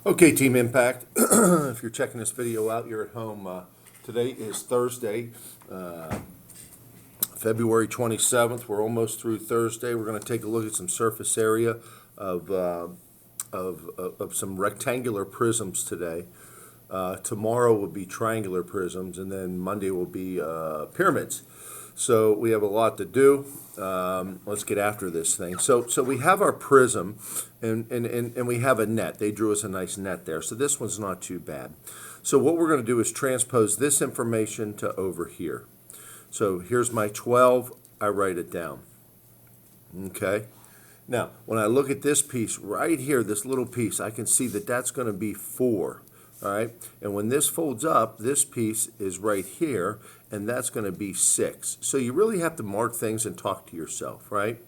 Okay, Team Impact, if you're checking this video out, you're at home. Today is Thursday, February 27th. We're almost through Thursday. We're going to take a look at some surface area of, of some rectangular prisms today. Tomorrow will be triangular prisms, and then Monday will be pyramids. So we have a lot to do. Let's get after this thing. So we have our prism, and we have a net. They drew us a nice net there. So this one's not too bad. So what we're going to do is transpose this information to over here. So here's my 12. I write it down. Okay. Now, when I look at this piece right here, this little piece, I can see that that's going to be 4. All right, and when this folds up, this piece is right here, and that's going to be 6. So you really have to mark things and talk to yourself, right?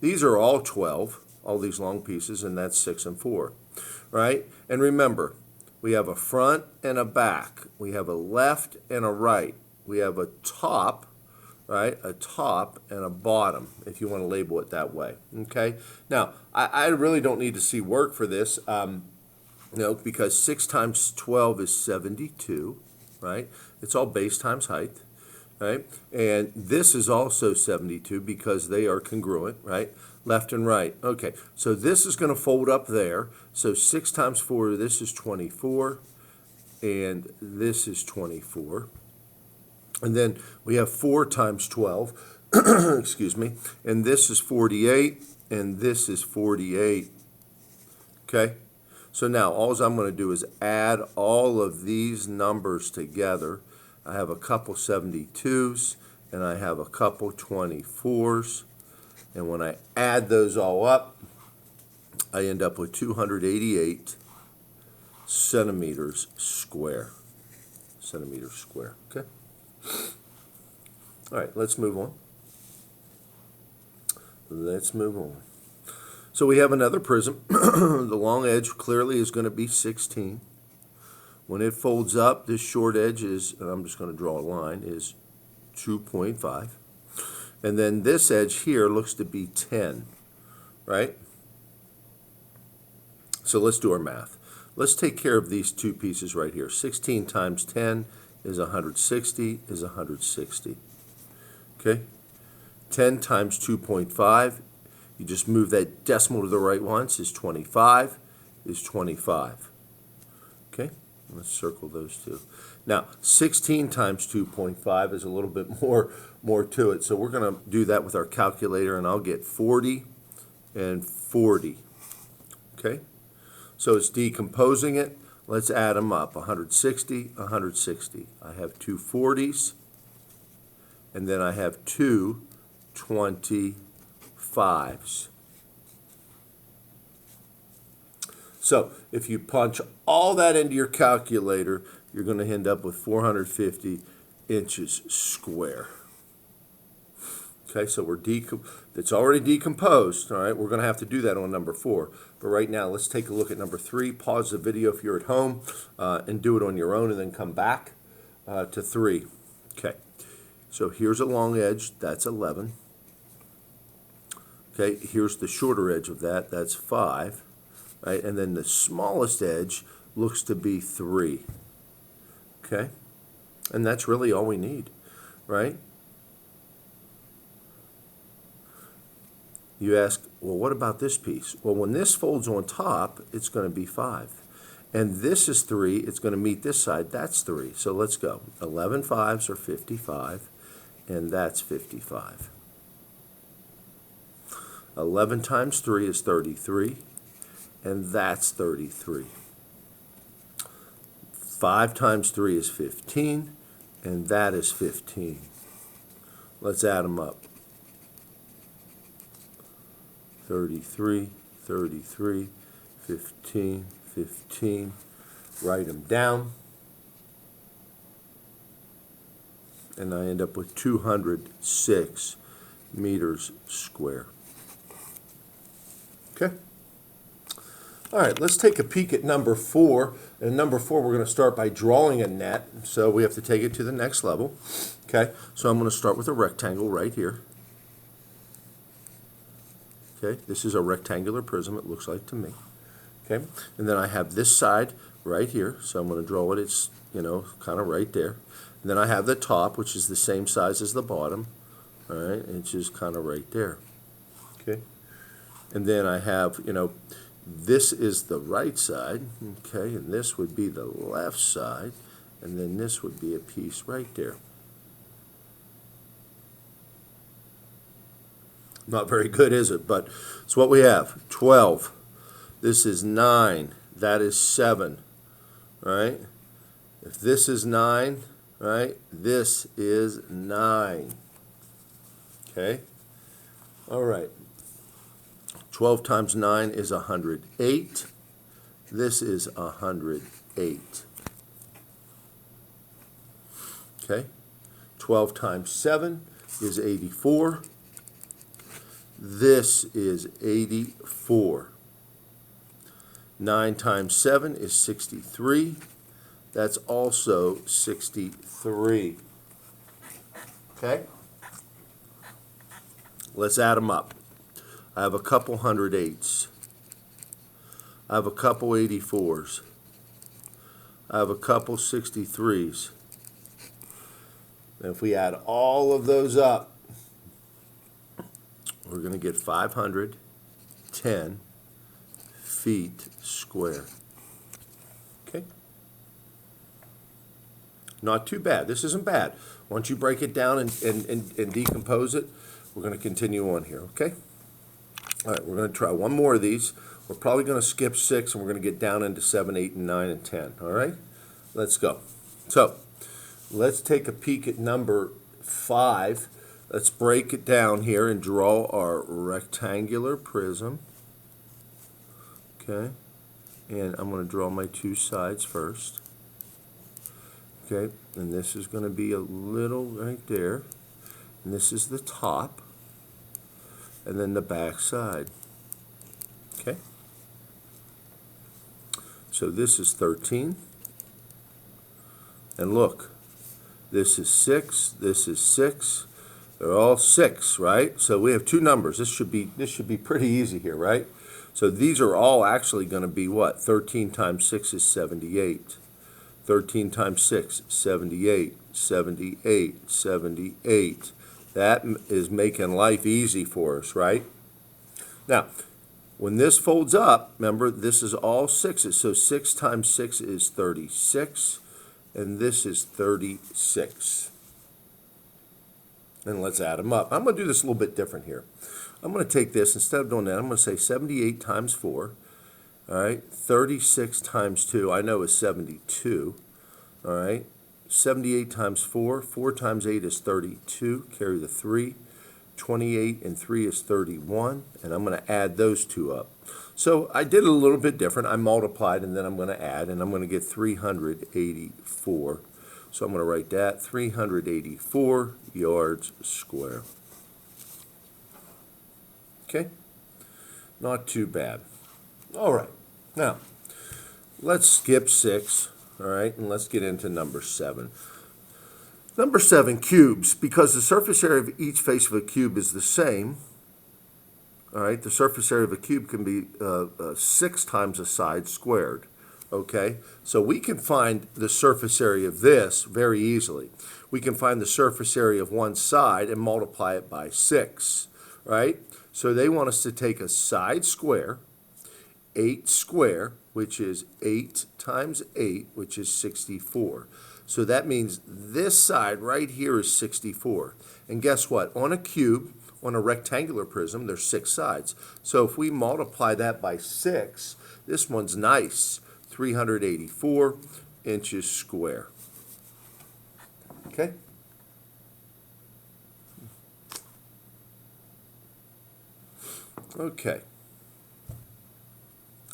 These are all 12, all these long pieces, and that's 6 and 4, right? And remember, we have a front and a back. We have a left and a right. We have a top, right? A top and a bottom, if you want to label it that way, okay? Now, I really don't need to see work for this. Because 6 times 12 is 72, right? It's all base times height, right? And this is also 72 because they are congruent, right? Left and right. Okay, so this is going to fold up there. So 6 times 4, this is 24, and this is 24. And then we have 4 times 12, excuse me, and this is 48, and this is 48, okay? So now all I'm going to do is add all of these numbers together. I have a couple 72s and I have a couple 24s. And when I add those all up, I end up with 288 centimeters square. Centimeters square, okay? All right, let's move on. Let's move on. So we have another prism. The long edge clearly is going to be 16. When it folds up, this short edge is, and I'm just going to draw a line, is 2.5. And then this edge here looks to be 10, right? So let's do our math. Let's take care of these two pieces right here. 16 times 10 is 160, is 160. Okay? 10 times 2.5, you just move that decimal to the right once, is 25, is 25. Okay, let's circle those two. Now, 16 times 2.5 is a little bit more to it, so we're going to do that with our calculator, and I'll get 40 and 40. Okay, so it's decomposing it. Let's add them up, 160, 160. I have two 40s, and then I have two 25s. So if you punch all that into your calculator, you're going to end up with 450 inches square. Okay, so it's already decomposed. All right, we're going to have to do that on number 4. But right now, let's take a look at number 3. Pause the video if you're at home and do it on your own, and then come back to 3. Okay, so here's a long edge. That's 11. Okay, here's the shorter edge of that. That's 5. Right, and then the smallest edge looks to be 3. Okay, and that's really all we need, right? You ask, well, what about this piece? Well, when this folds on top, it's going to be 5. And this is 3. It's going to meet this side. That's 3. So let's go. 11 5s are 55, and that's 55. 11 times 3 is 33, and that's 33. 5 times 3 is 15, and that is 15. Let's add them up. 33, 33, 15, 15. Write them down. And I end up with 206 meters square. Okay. All right, let's take a peek at number 4. And number 4, we're going to start by drawing a net. So we have to take it to the next level. Okay, so I'm going to start with a rectangle right here. Okay, this is a rectangular prism, it looks like to me. Okay, and then I have this side right here, so I'm going to draw it. It's, kind of right there. And then I have the top, which is the same size as the bottom. All right, it's just kind of right there. Okay, and then I have, this is the right side. Okay, and this would be the left side, and then this would be a piece right there. Not very good, is it? But it's what we have. 12. This is 9. That is 7. Right? If this is 9, right, this is 9. Okay? All right. 12 times 9 is 108. This is 108. Okay? 12 times 7 is 84. This is 84. 9 times 7 is 63. That's also 63. Okay? Let's add them up. I have a couple 108s. I have a couple 84s. I have a couple 63s. And if we add all of those up, we're going to get 510 feet square. Okay? Not too bad. This isn't bad. Once you break it down and decompose it, we're going to continue on here, okay? All right, we're going to try one more of these. We're probably going to skip 6, and we're going to get down into 7, 8, and 9, and 10, all right? Let's go. So, let's take a peek at number 5. Let's break it down here and draw our rectangular prism. Okay, and I'm going to draw my two sides first. Okay, and this is going to be a little right there. And this is the top. And then the back side. Okay, so this is 13. And look, this is 6, this is 6. They're all 6, right? So we have two numbers. This should be pretty easy here, right? So these are all actually going to be what? 13 times 6 is 78. 13 times 6, 78, 78, 78. That is making life easy for us, right? Now, when this folds up, remember, this is all 6s. So 6 times 6 is 36, and this is 36. And let's add them up. I'm going to do this a little bit different here. I'm going to take this, instead of doing that, I'm going to say 78 times 4. All right, 36 times 2, I know is 72. All right, 78 times 4, 4 times 8 is 32. Carry the 3. 28 and 3 is 31. And I'm going to add those two up. So I did it a little bit different. I multiplied, and then I'm going to add, and I'm going to get 384. So I'm going to write that, 384 yards square. Okay? Not too bad. All right. Now, let's skip 6, all right, and let's get into number 7. Number 7, cubes. Because the surface area of each face of a cube is the same, all right, the surface area of a cube can be 6 times a side squared. Okay, so we can find the surface area of this very easily. We can find the surface area of one side and multiply it by 6, right? So they want us to take a side square, 8 square, which is 8 times 8, which is 64. So that means this side right here is 64. And guess what? On a cube, on a rectangular prism, there's 6 sides. So if we multiply that by 6, this one's nice. 384 inches square. Okay? Okay.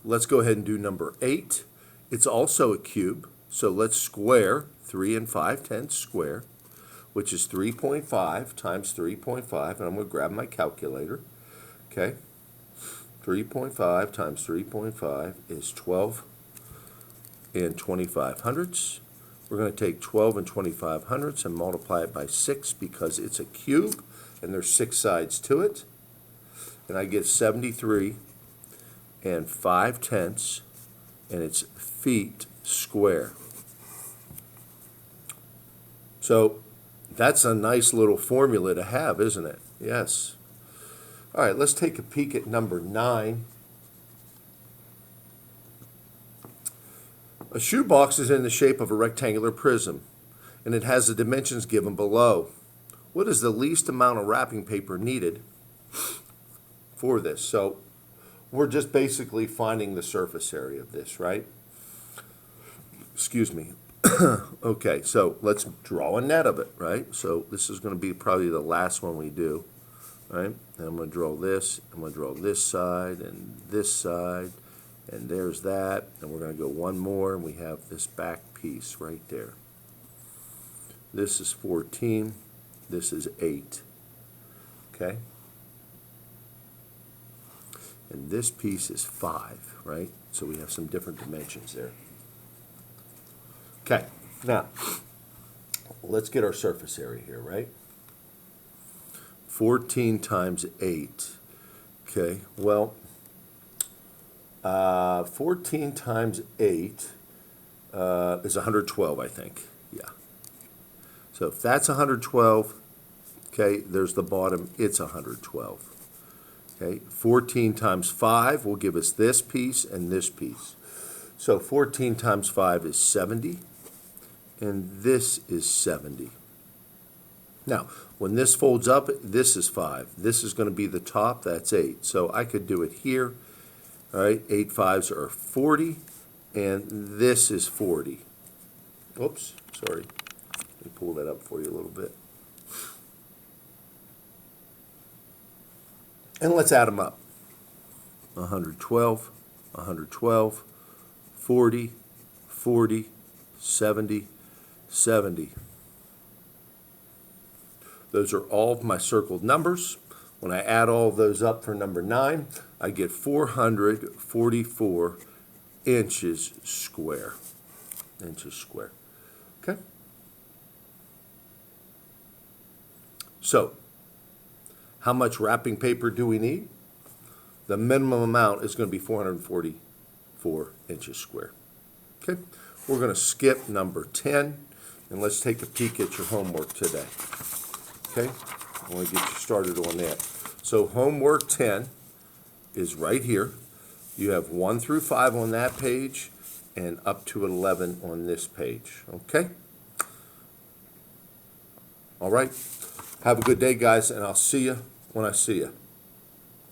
Let's go ahead and do number 8. It's also a cube, so let's square 3 and 5/10 square, which is 3.5 times 3.5, and I'm going to grab my calculator. Okay? 3.5 times 3.5 is 12 and 25 hundredths. We're going to take 12 and 25 hundredths and multiply it by 6 because it's a cube and there's 6 sides to it. And I get 73 and 5/10 and it's feet square. So that's a nice little formula to have, isn't it? Yes. All right, let's take a peek at number 9. A shoebox is in the shape of a rectangular prism, and it has the dimensions given below. What is the least amount of wrapping paper needed for this? So we're just basically finding the surface area of this, right? Excuse me. Okay, so let's draw a net of it, right? So this is going to be probably the last one we do, right? And I'm going to draw this, I'm going to draw this side, and there's that, and we're going to go one more, and we have this back piece right there. This is 14, this is 8, okay? And this piece is 5, right? So we have some different dimensions there. Okay, now, let's get our surface area here, right? 14 times 8. Okay, well, 14 times 8 is 112, I think. Yeah. So if that's 112, okay, there's the bottom, it's 112. Okay, 14 times 5 will give us this piece and this piece. So 14 times 5 is 70, and this is 70. Now, when this folds up, this is 5. This is going to be the top, that's 8. So I could do it here. All right, 8 5s are 40, and this is 40. Oops, sorry. Let me pull that up for you a little bit. And let's add them up. 112, 112, 40, 40, 70, 70. Those are all of my circled numbers. When I add all of those up for number 9, I get 444 inches square. Okay? So, how much wrapping paper do we need? The minimum amount is going to be 444 inches square. Okay? We're going to skip number 10, and let's take a peek at your homework today. Okay? I want to get you started on that. So homework 10 is right here. You have 1 through 5 on that page and up to 11 on this page. Okay? All right. Have a good day, guys, and I'll see you when I see you.